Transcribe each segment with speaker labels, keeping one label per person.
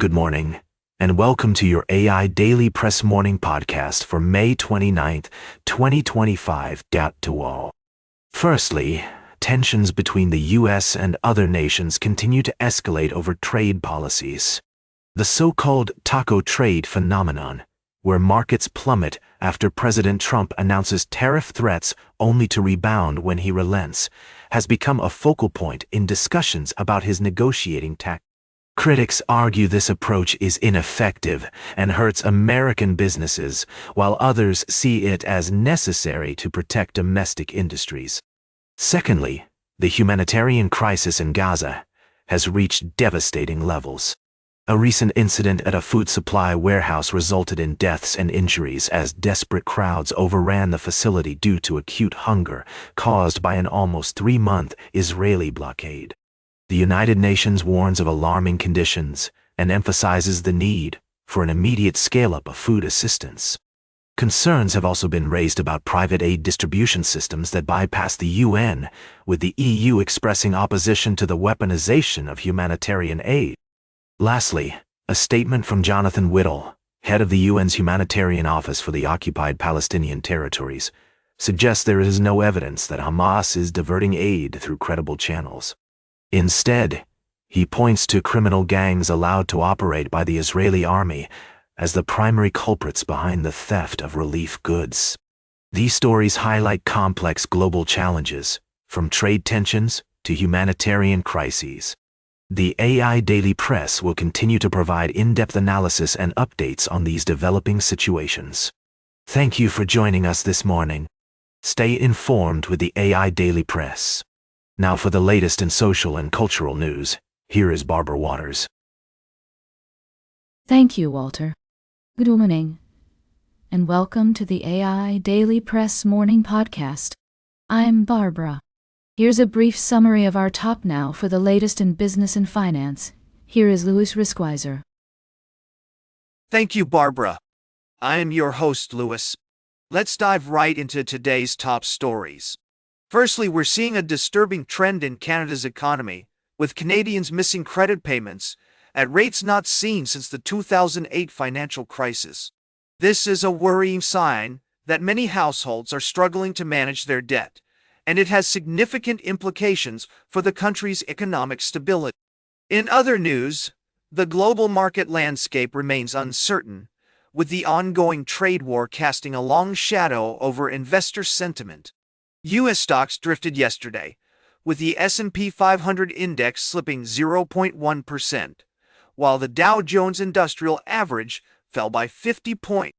Speaker 1: Good morning, and welcome to your AIDailyPress morning podcast for May 29th, 2025. To all. Firstly, tensions between the U.S. and other nations continue to escalate over trade policies. The so-called taco trade phenomenon, where markets plummet after President Trump announces tariff threats only to rebound when he relents, has become a focal point in discussions about his negotiating tactics. Critics argue this approach is ineffective and hurts American businesses, while others see it as necessary to protect domestic industries. Secondly, the humanitarian crisis in Gaza has reached devastating levels. A recent incident at a food supply warehouse resulted in deaths and injuries as desperate crowds overran the facility due to acute hunger caused by an almost 3-month Israeli blockade. The United Nations warns of alarming conditions and emphasizes the need for an immediate scale-up of food assistance. Concerns have also been raised about private aid distribution systems that bypass the UN, with the EU expressing opposition to the weaponization of humanitarian aid. Lastly, a statement from Jonathan Whittle, head of the UN's Humanitarian Office for the Occupied Palestinian Territories, suggests there is no evidence that Hamas is diverting aid through credible channels. Instead, he points to criminal gangs allowed to operate by the Israeli army as the primary culprits behind the theft of relief goods. These stories highlight complex global challenges, from trade tensions to humanitarian crises. The AIDailyPress will continue to provide in-depth analysis and updates on these developing situations. Thank you for joining us this morning. Stay informed with the AIDailyPress. Now for the latest in social and cultural news, here is Barbara Waters.
Speaker 2: Thank you, Walter. Good morning, and welcome to the AIDailyPress morning podcast. I'm Barbara. Here's a brief summary of our top now for the latest in business and finance. Here is Louis Riskweiser.
Speaker 3: Thank you, Barbara. I am your host, Louis. Let's dive right into today's top stories. Firstly, we're seeing a disturbing trend in Canada's economy, with Canadians missing credit payments at rates not seen since the 2008 financial crisis. This is a worrying sign that many households are struggling to manage their debt, and it has significant implications for the country's economic stability. In other news, the global market landscape remains uncertain, with the ongoing trade war casting a long shadow over investor sentiment. U.S. stocks drifted yesterday, with the S&P 500 index slipping 0.1%, while the Dow Jones Industrial Average fell by 50 points.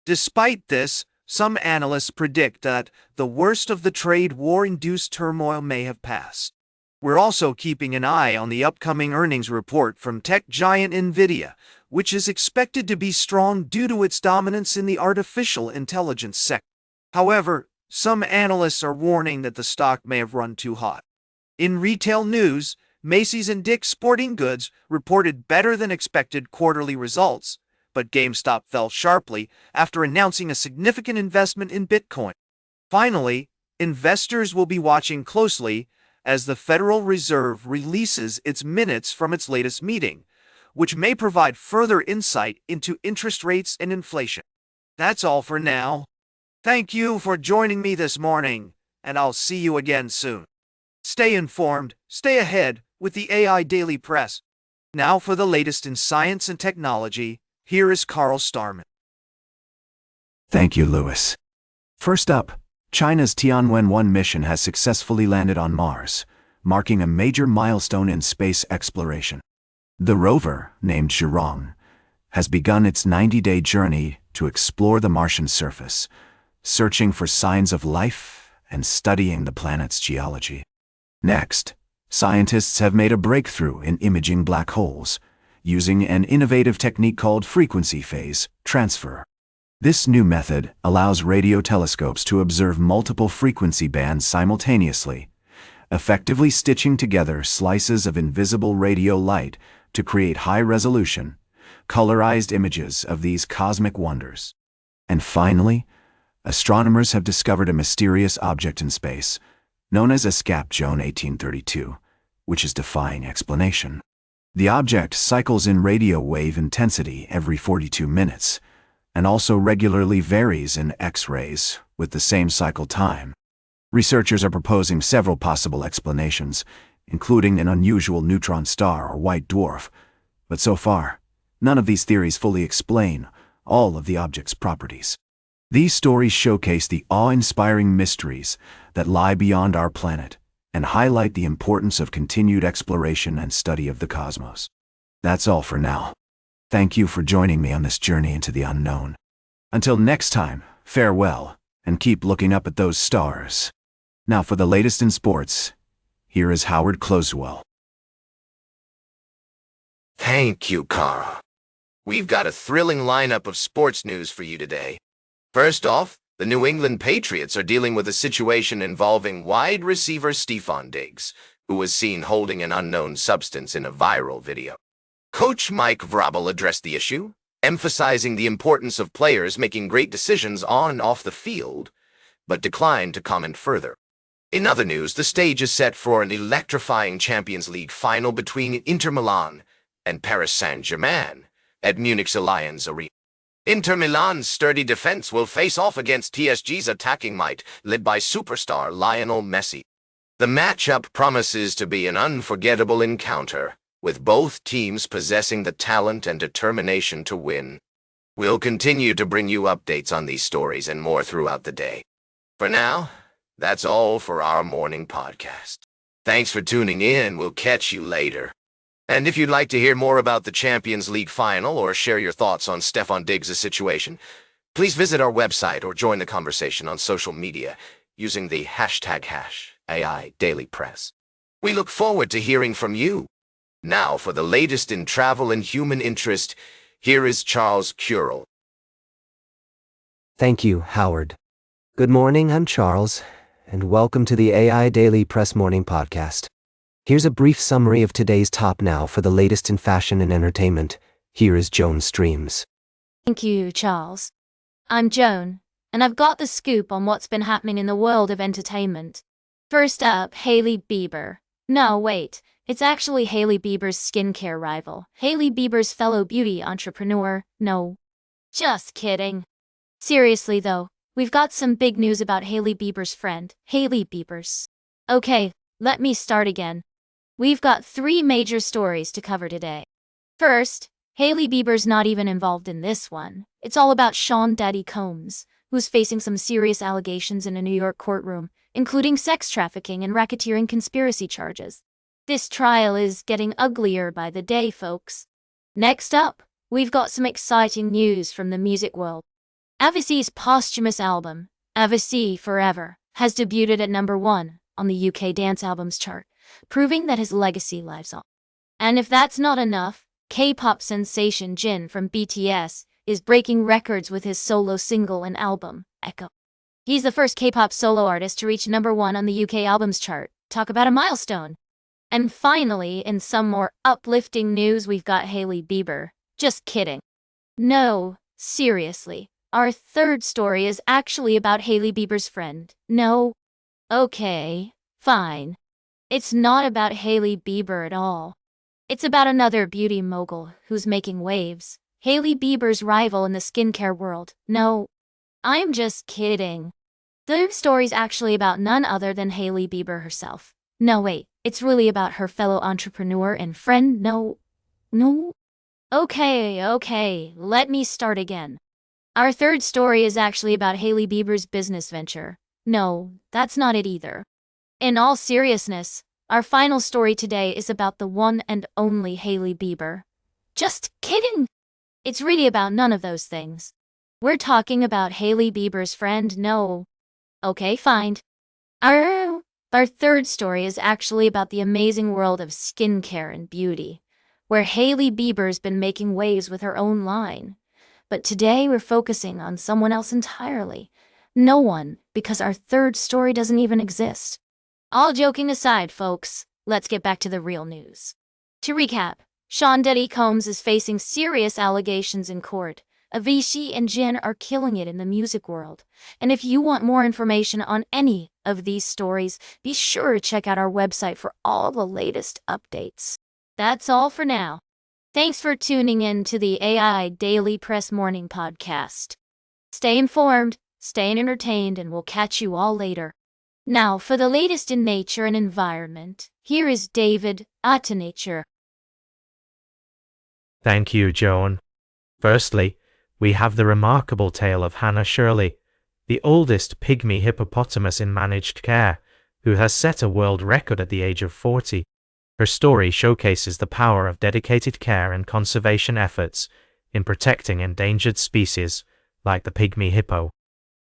Speaker 3: Despite this, some analysts predict that the worst of the trade war-induced turmoil may have passed. We're also keeping an eye on the upcoming earnings report from tech giant NVIDIA, which is expected to be strong due to its dominance in the artificial intelligence sector. However, some analysts are warning that the stock may have run too hot. In retail news, Macy's and Dick's Sporting Goods reported better than expected quarterly results, but GameStop fell sharply after announcing a significant investment in Bitcoin. Finally, investors will be watching closely as the Federal Reserve releases its minutes from its latest meeting, which may provide further insight into interest rates and inflation. That's all for now. Thank you for joining me this morning, and I'll see you again soon. Stay informed, stay ahead with the AIDailyPress. Now for the latest in science and technology, here is Carl Starman.
Speaker 1: Thank you, Louis. First up, China's Tianwen-1 mission has successfully landed on Mars, marking a major milestone in space exploration. The rover, named Zhurong, has begun its 90-day journey to explore the Martian surface, searching for signs of life and studying the planet's geology. Next, scientists have made a breakthrough in imaging black holes, using an innovative technique called frequency phase transfer. This new method allows radio telescopes to observe multiple frequency bands simultaneously, effectively stitching together slices of invisible radio light to create high-resolution, colorized images of these cosmic wonders. And finally, astronomers have discovered a mysterious object in space, known as Escap Zone 1832, which is defying explanation. The object cycles in radio wave intensity every 42 minutes, and also regularly varies in X-rays with the same cycle time. Researchers are proposing several possible explanations, including an unusual neutron star or white dwarf, but so far, none of these theories fully explain all of the object's properties. These stories showcase the awe-inspiring mysteries that lie beyond our planet and highlight the importance of continued exploration and study of the cosmos. That's all for now. Thank you for joining me on this journey into the unknown. Until next time, farewell, and keep looking up at those stars. Now for the latest in sports, here is Howard Closewell.
Speaker 4: Thank you, Carl. We've got a thrilling lineup of sports news for you today. First off, the New England Patriots are dealing with a situation involving wide receiver Stefon Diggs, who was seen holding an unknown substance in a viral video. Coach Mike Vrabel addressed the issue, emphasizing the importance of players making great decisions on and off the field, but declined to comment further. In other news, the stage is set for an electrifying Champions League final between Inter Milan and Paris Saint-Germain at Munich's Allianz Arena. Inter Milan's sturdy defense will face off against PSG's attacking might, led by superstar Lionel Messi. The matchup promises to be an unforgettable encounter, with both teams possessing the talent and determination to win. We'll continue to bring you updates on these stories and more throughout the day. For now, that's all for our morning podcast. Thanks for tuning in. We'll catch you later. And if you'd like to hear more about the Champions League final or share your thoughts on Stefon Diggs' situation, please visit our website or join the conversation on social media using the hashtag #AIDailyPress. We look forward to hearing from you. Now for the latest in travel and human interest, here is Charles Curel.
Speaker 5: Thank you, Howard. Good morning, I'm Charles, and welcome to the AI Daily Press Morning Podcast. Here's a brief summary of today's top now for the latest in fashion and entertainment. Here is Joan Streams.
Speaker 2: Thank you, Charles. I'm Joan, and I've got the scoop on what's been happening in the world of entertainment. First up, Hailey Bieber. No, wait, it's actually Hailey Bieber's skincare rival. Hailey Bieber's fellow beauty entrepreneur. No, just kidding. Seriously though, we've got some big news about Hailey Bieber's friend, Hailey Bieber's. Okay, let me start again. We've got 3 major stories to cover today. First, Hailey Bieber's not even involved in this one. It's all about Sean Diddy Combs, who's facing some serious allegations in a New York courtroom, including sex trafficking and racketeering conspiracy charges. This trial is getting uglier by the day, folks. Next up, we've got some exciting news from the music world. Avicii's posthumous album, Avicii Forever, has debuted at number 1 on the UK Dance Albums chart, proving that his legacy lives on. And if that's not enough, K-pop sensation Jin from BTS is breaking records with his solo single and album, Echo. He's the first K-pop solo artist to reach number 1 on the UK Albums chart. Talk about a milestone. And finally, in some more uplifting news, we've got Hailey Bieber. Just kidding. No, seriously. Our third story is actually about Hailey Bieber's friend. No. Okay, fine. It's not about Hailey Bieber at all. It's about another beauty mogul who's making waves. Hailey Bieber's rival in the skincare world. No, I'm just kidding. The story's actually about none other than Hailey Bieber herself. No, wait, it's really about her fellow entrepreneur and friend. No. Okay, let me start again. Our third story is actually about Hailey Bieber's business venture. No, that's not it either. In all seriousness, our final story today is about the one and only Hailey Bieber. Just kidding! It's really about none of those things. We're talking about Hailey Bieber's friend. No. Okay, fine. Our third story is actually about the amazing world of skincare and beauty, where Hailey Bieber's been making waves with her own line. But today we're focusing on someone else entirely. No one, because our third story doesn't even exist. All joking aside, folks, let's get back to the real news. To recap, Sean Diddy Combs is facing serious allegations in court. Avicii and Jin are killing it in the music world. And if you want more information on any of these stories, be sure to check out our website for all the latest updates.
Speaker 6: That's all for now. Thanks for tuning in to the AI Daily Press Morning Podcast. Stay informed, stay entertained, and we'll catch you all later. Now, for the latest in nature and environment, here is David at Nature.
Speaker 1: Thank you, Joan. Firstly, we have the remarkable tale of Hannah Shirley, the oldest pygmy hippopotamus in managed care, who has set a world record at the age of 40. Her story showcases the power of dedicated care and conservation efforts in protecting endangered species like the pygmy hippo.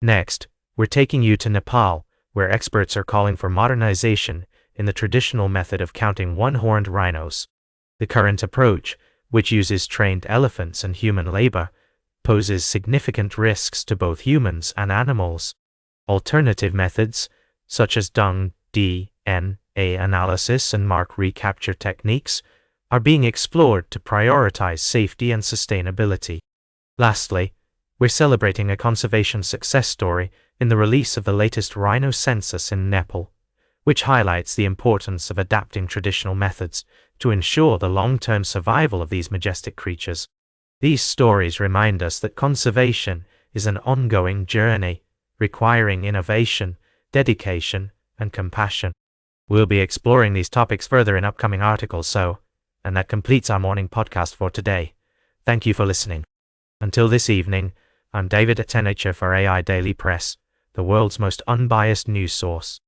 Speaker 1: Next, we're taking you to Nepal, where experts are calling for modernization in the traditional method of counting one-horned rhinos. The current approach, which uses trained elephants and human labor, poses significant risks to both humans and animals. Alternative methods, such as dung, DNA analysis and mark recapture techniques, are being explored to prioritize safety and sustainability. Lastly, we're celebrating a conservation success story in the release of the latest rhino census in Nepal, which highlights the importance of adapting traditional methods to ensure the long-term survival of these majestic creatures. These stories remind us that conservation is an ongoing journey, requiring innovation, dedication, and compassion. We'll be exploring these topics further in upcoming articles, and that completes our morning podcast for today. Thank you for listening. Until this evening, I'm David at Nature for AI Daily Press, the world's most unbiased news source.